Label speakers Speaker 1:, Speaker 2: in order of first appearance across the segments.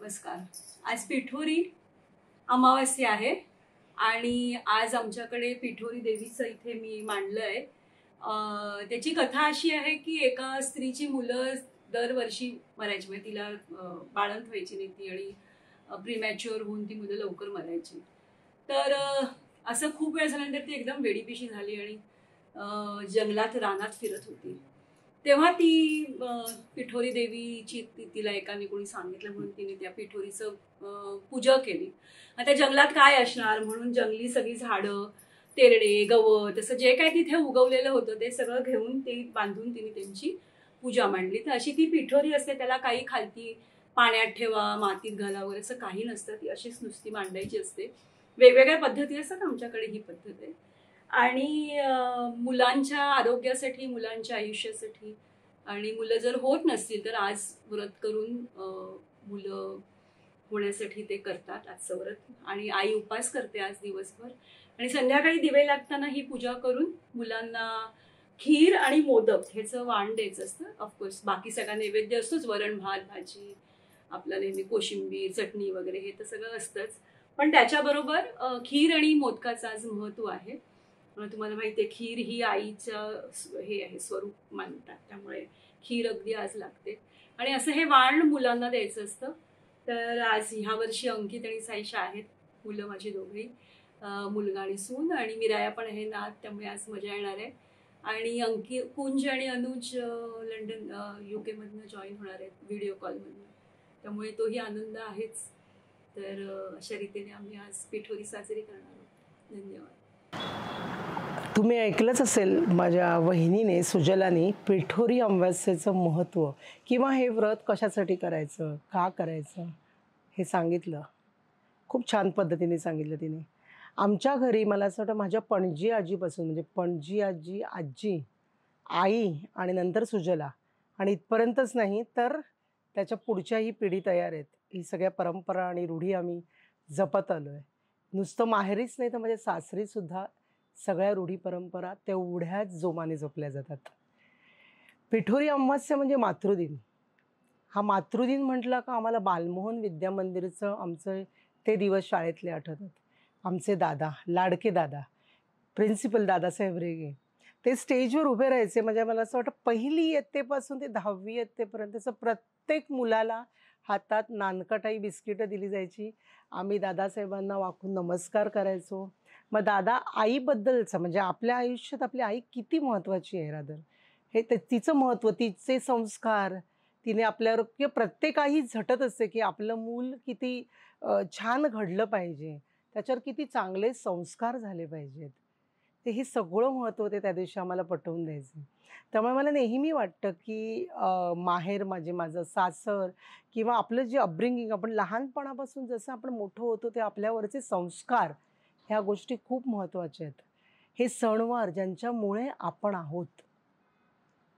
Speaker 1: नमस्कार. आज पिठोरी अमावास्या आहे आणि आज आमच्याकडे पिठोरी देवीचं इथे मी मांडलंय. त्याची कथा अशी आहे की एका स्त्रीची मुलं दरवर्षी मरायची, म्हणजे तिला बाळंत व्हायची नाही ती आणि प्रीमॅच्युअर होऊन ती मुलं लवकर मरायची. तर असं खूप वेळ झाल्यानंतर ती एकदम वेडीपिशी झाली आणि जंगलात रानात फिरत होती. तेव्हा ती पिठोरी देवीची तिला एकाने कोणी सांगितलं म्हणून तिने त्या पिठोरीचं पूजा केली. आणि त्या जंगलात काय असणार म्हणून जंगली सगळी झाडं, तेरडे, गवत असं जे काही तिथे उगवलेलं होतं ते सगळं घेऊन ते बांधून तिने त्यांची पूजा मांडली. तर अशी ती पिठोरी असते, त्याला काही खालती पाण्यात ठेवा, मातीत घाला वगैरे असं काही नसतं. ती अशीच नुसती मांडायची असते. वेगवेगळ्या पद्धती असतात, आमच्याकडे ही पद्धत आहे. आणि मुलांच्या आरोग्यासाठी, मुलांच्या आयुष्यासाठी, आणि मुलं जर होत नसतील तर आज व्रत करून मुलं होण्यासाठी ते करतात आजचं व्रत. आणि आई उपास करते आज दिवसभर आणि संध्याकाळी दिवे लागताना ही पूजा करून मुलांना खीर आणि मोदक ह्याचं वाण द्यायचं असतं. ऑफकोर्स बाकी सगळा नैवेद्य असतोच, वरण भात भाजी, आपला नेहमी कोशिंबीर चटणी वगैरे हे तर सगळं असतंच, पण त्याच्याबरोबर खीर आणि मोदकाचं आज महत्त्व आहे. तुम्हाला माहिती आहे खीर ही आईचं हे आहे, स्वरूप मानतात, त्यामुळे खीर अगदी आज लागते. आणि असं हे वाण मुलांना द्यायचं असतं. तर आज ह्या वर्षी अंकित आणि साईशा आहेत मुलं माझी दोघी, मुलगा आणि सून, आणि मिराया पण आहे नात, त्यामुळे आज मजा येणार आहे. आणि कुंज आणि अनुज लंडन UK मधनं जॉईन होणार आहेत व्हिडिओ कॉलमधनं, त्यामुळे तोही आनंद आहेच. तर अशा रीतीने आम्ही आज पिठोरी साजरी करणार आहोत. धन्यवाद.
Speaker 2: तुम्ही ऐकलंच असेल माझ्या वहिनीने सुजलाने पिठोरी अमावास्येचं महत्त्व किंवा हे व्रत कशासाठी करायचं, का करायचं हे सांगितलं. खूप छान पद्धतीने सांगितलं तिने. आमच्या घरी मला असं वाटतं माझ्या पणजी आजीपासून, म्हणजे पणजी आजी, आजी, आई आणि नंतर सुजला, आणि इथपर्यंतच नाही तर त्याच्या पुढच्याही पिढी तयार आहेत. ही सगळ्या परंपरा आणि रूढी आम्ही जपत आलो आहे. नुसतं माहेरीच नाही तर माझ्या सासरीसुद्धा सगळ्या रूढी परंपरा तेवढ्याच जोमाने जपल्या जातात. पिठोरी अमावास्या म्हणजे मातृदिन. हा मातृदिन म्हटला का आम्हाला बालमोहन विद्या मंदिरचं आमचं ते दिवस शाळेतले आठवतात. आमचे दादा, लाडके दादा, प्रिन्सिपल दादासाहेब रेगे, ते स्टेजवर उभे राहायचे. म्हणजे मला असं वाटतं पहिली इयत्तेपासून ते 10वी इयत्तेपर्यंतचं प्रत्येक मुलाला हातात नानकटाई बिस्किटं दिली जायची. आम्ही दादासाहेबांना वाकून नमस्कार करायचो. मग दादा आईबद्दलचं, म्हणजे आपल्या आयुष्यात आपली आई किती महत्त्वाची आहे रादर, हे तिचं महत्त्व, तिचे संस्कार, तिने आपल्यावर, किंवा प्रत्येक आई झटत असते की आपलं मूल किती छान घडलं पाहिजे, त्याच्यावर किती चांगले संस्कार झाले पाहिजेत. ते हे सगळं महत्त्व ते त्या दिवशी आम्हाला पटवून द्यायचं. त्यामुळे मला नेहमी वाटतं की माहेर म्हणजे माझं सासर किंवा आपलं जे अपब्रिंगिंग, आपण लहानपणापासून जसं आपण मोठं होतो ते आपल्यावरचे संस्कार, ह्या गोष्टी खूप महत्त्वाच्या आहेत. हे सणवार ज्यांच्यामुळे आपण आहोत.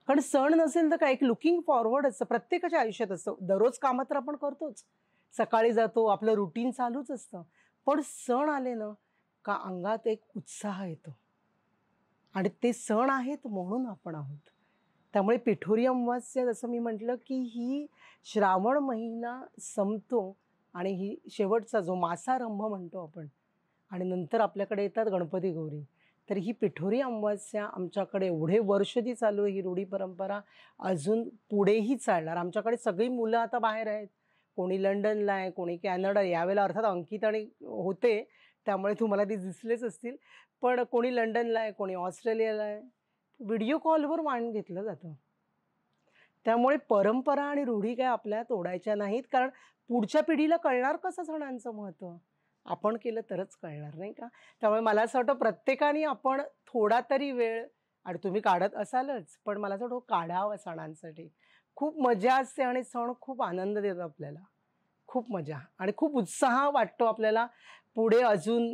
Speaker 2: कारण सण नसेल तर काय, एक लुकिंग फॉरवर्ड असतं प्रत्येकाच्या आयुष्यात असतं. दररोज कामात तर आपण करतोच, सकाळी जातो, आपलं रुटीन चालूच असतं, पण सण आले ना का अंगात एक उत्साह येतो, आणि ते सण आहेत म्हणून आपण आहोत. त्यामुळे पिठोरी अमावास्या, जसं मी म्हटलं की ही श्रावण महिना संपतो आणि ही शेवटचा जो मासारंभ म्हणतो आपण, आणि नंतर आपल्याकडे येतात गणपती गौरी. तर ही पिठोरी अमावास्या आमच्याकडे एवढे वर्ष जी चालू आहे ही रूढी परंपरा अजून पुढेही चालणार. आमच्याकडे सगळी मुलं आता बाहेर आहेत, कोणी लंडनला आहे, कोणी कॅनडा. यावेळेला अर्थात अंकित आणि होते त्यामुळे तुम्हाला ती दिसलेच असतील, पण कोणी लंडनला आहे, कोणी ऑस्ट्रेलियाला आहे. व्हिडिओ कॉलवर वाण घेतलं जातं. त्यामुळे परंपरा आणि रूढी काय आपल्या तोडायच्या नाहीत, कारण पुढच्या पिढीला कळणार कसं सणांचं महत्त्व, आपण केलं तरच कळणार, नाही का? त्यामुळे मला असं वाटतं प्रत्येकाने आपण थोडा तरी वेळ, आणि तुम्ही काढत असालच, पण मला असं वाटतं काढावं सणांसाठी. खूप मजा असते आणि सण खूप आनंद देतात आपल्याला, खूप मजा आणि खूप उत्साह वाटतो आपल्याला. पुढे अजून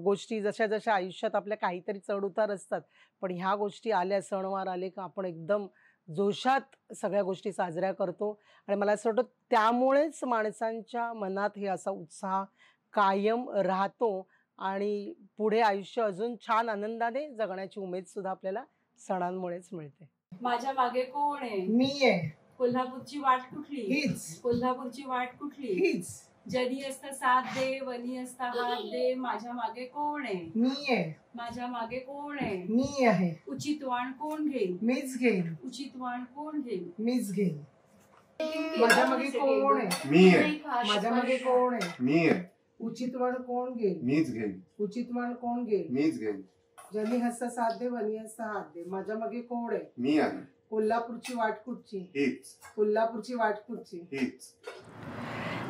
Speaker 2: गोष्टी जशा जशा आयुष्यात आपल्या काहीतरी चढउतार असतात, पण ह्या गोष्टी आल्या, सणवार आले का आपण एकदम जोशात सगळ्या गोष्टी साजऱ्या करतो. आणि मला असं वाटतं त्यामुळेच माणसांच्या मनात हे असा उत्साह कायम राहतो आणि पुढे आयुष्य अजून छान आनंदाने जगण्याची उमेद सुद्धा आपल्याला सणांमुळेच मिळते.
Speaker 1: माझ्या मागे कोण आहे?
Speaker 2: मी आहे.
Speaker 1: कोल्हापूरची वाट कुठली,
Speaker 2: हीच
Speaker 1: कोल्हापूरची वाट कुठली,
Speaker 2: हीच.
Speaker 1: जनी असता साथ दे, वनी असता हात दे, माझ्या मागे कोण आहे,
Speaker 2: मी आहे.
Speaker 1: माझ्या मागे कोण आहे,
Speaker 2: मी आहे.
Speaker 1: उचित वाण कोण घेईल,
Speaker 2: मीच घेईन.
Speaker 1: उचित वाण कोण घेईल,
Speaker 2: मीच घेईन. माझ्या मागे कोण आहे,
Speaker 3: मी आहे.
Speaker 2: माझ्या मागे कोण आहे,
Speaker 3: मी आहे.
Speaker 2: उचित वाण कोण घेईल,
Speaker 3: मीच घेईन.
Speaker 2: उचित वाण कोण घेईल,
Speaker 3: मीच घेईन.
Speaker 2: ज्यांनी हसता साथ दे, वनी हसता हात दे, माझ्या मागे कोण आहे,
Speaker 3: मी आहे.
Speaker 2: कोल्हापूरची वाट कुठची,
Speaker 3: हीच.
Speaker 2: कोल्हापूरची वाट कुठची.
Speaker 3: हीच.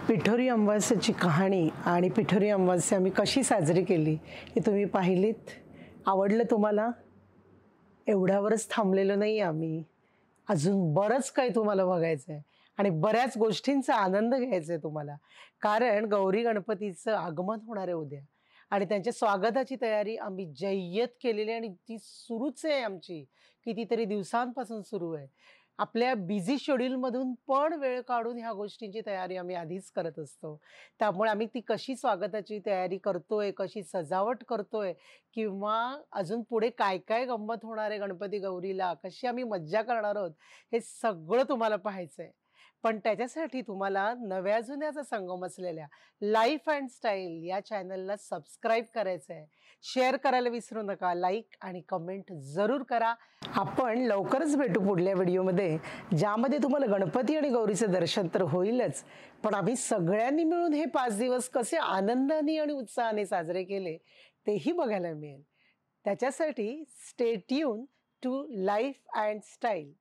Speaker 2: पिठोरी अमावास्येची कहाणी आणि पिठोरी अमावास्या आम्ही कशी साजरी केली हे तुम्ही पाहिलीत. आवडलं तुम्हाला? एवढ्यावरच थांबलेलो नाही आम्ही, अजून बरंच काही तुम्हाला बघायचं आहे आणि बऱ्याच गोष्टींचा आनंद घ्यायचा आहे तुम्हाला. कारण गौरी गणपतीचं आगमन होणार आहे उद्या आणि त्यांच्या स्वागताची तयारी आम्ही जय्यत केलेली आणि ती सुरूच आहे आमची, कितीतरी दिवसांपासून सुरू आहे. आपल्या बिझी शेड्यूलमधून पण वेळ काढून ह्या गोष्टींची तयारी आम्ही आधीच करत असतो. त्यामुळे आम्ही ती कशी स्वागताची तयारी करतोय, कशी सजावट करतोय किंवा अजून पुढे काय काय गंमत होणार आहे गणपती गौरीला, कशी आम्ही मज्जा करणार आहोत, हे सगळं तुम्हाला पाहायचं आहे. पण त्याच्यासाठी तुम्हाला नव्या जुन्याचा संगम असलेल्या लाईफ अँड स्टाईल या चॅनलला सबस्क्राईब करायचं आहे. शेअर करायला विसरू नका, लाईक आणि कमेंट जरूर करा. आपण लवकरच भेटू पुढल्या व्हिडिओमध्ये, ज्यामध्ये तुम्हाला गणपती आणि गौरीचं दर्शन तर होईलच, पण आम्ही सगळ्यांनी मिळून हे 5 दिवस कसे आनंदाने आणि उत्साहाने साजरे केले तेही बघायला मिळेल. त्याच्यासाठी stay tune to life and style.